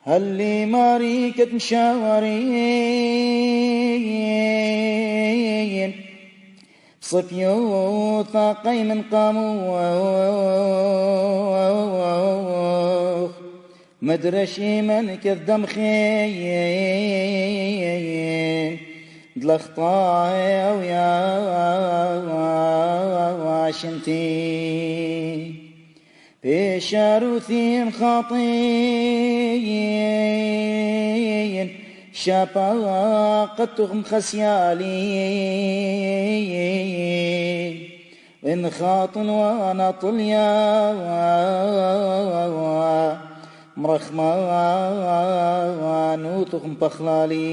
هل لي ماريكة مشاورين صفيو ثاقي من قاموخ مدرشي من كذدم خين دلخطايا ويا واشنتي في شاروثين خاطين شفاقتهم خسيالي إن خاطن وانا طليا مرخما نوتهم بخلالي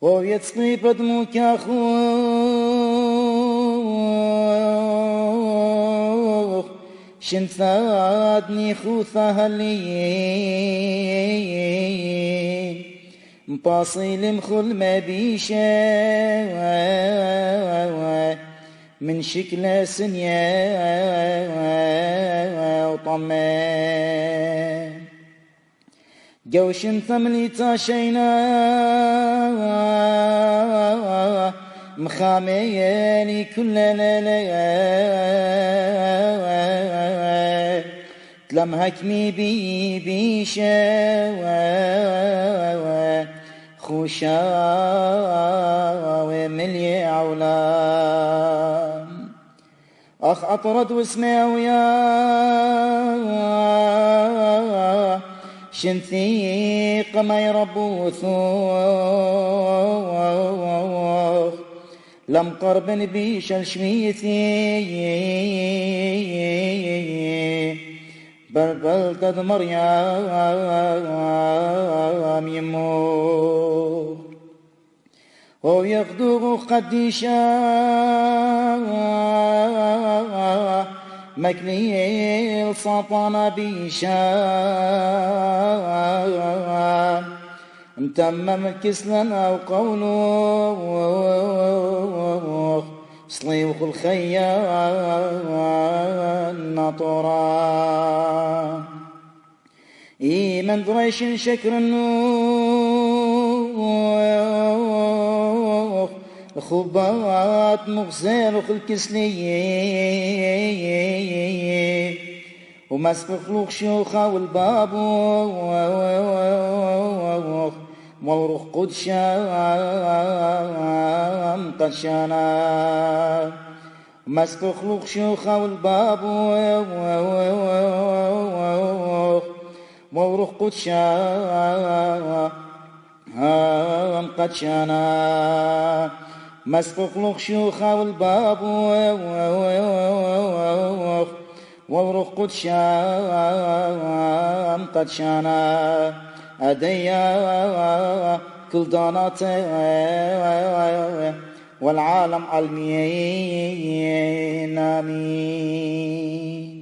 ويتسقي بدمك يا خوخ شنثادني خوثها لي مباصيل مخل ما بيشا من شكل سنيا وطمان جوش ثملي تاشينا مخاميني كل ليلة تلم هكمي بيشا خوشا وملي عولام أخ أطرد واسمه ويا شنثيق ما يربوثوخ لم قرب بيش الشميثي بل تدمر يا يمو هو يخدو قديشا مكليل سطنا بيشا متمم كسلا أو قوله صليوخ الخيان نطرا من دريش شكر النوخ الخبات مغزال الكسلي ومسبخ لوخ شيوخا والباب وروخ قدشان قدشانا مسبخ لوخ شيوخا والباب وروخ قدشان قدشانا مسبخ لوخ شيوخا والباب وروخ قدشان قدشانا أديا كل دانات والعالم علميين آمين.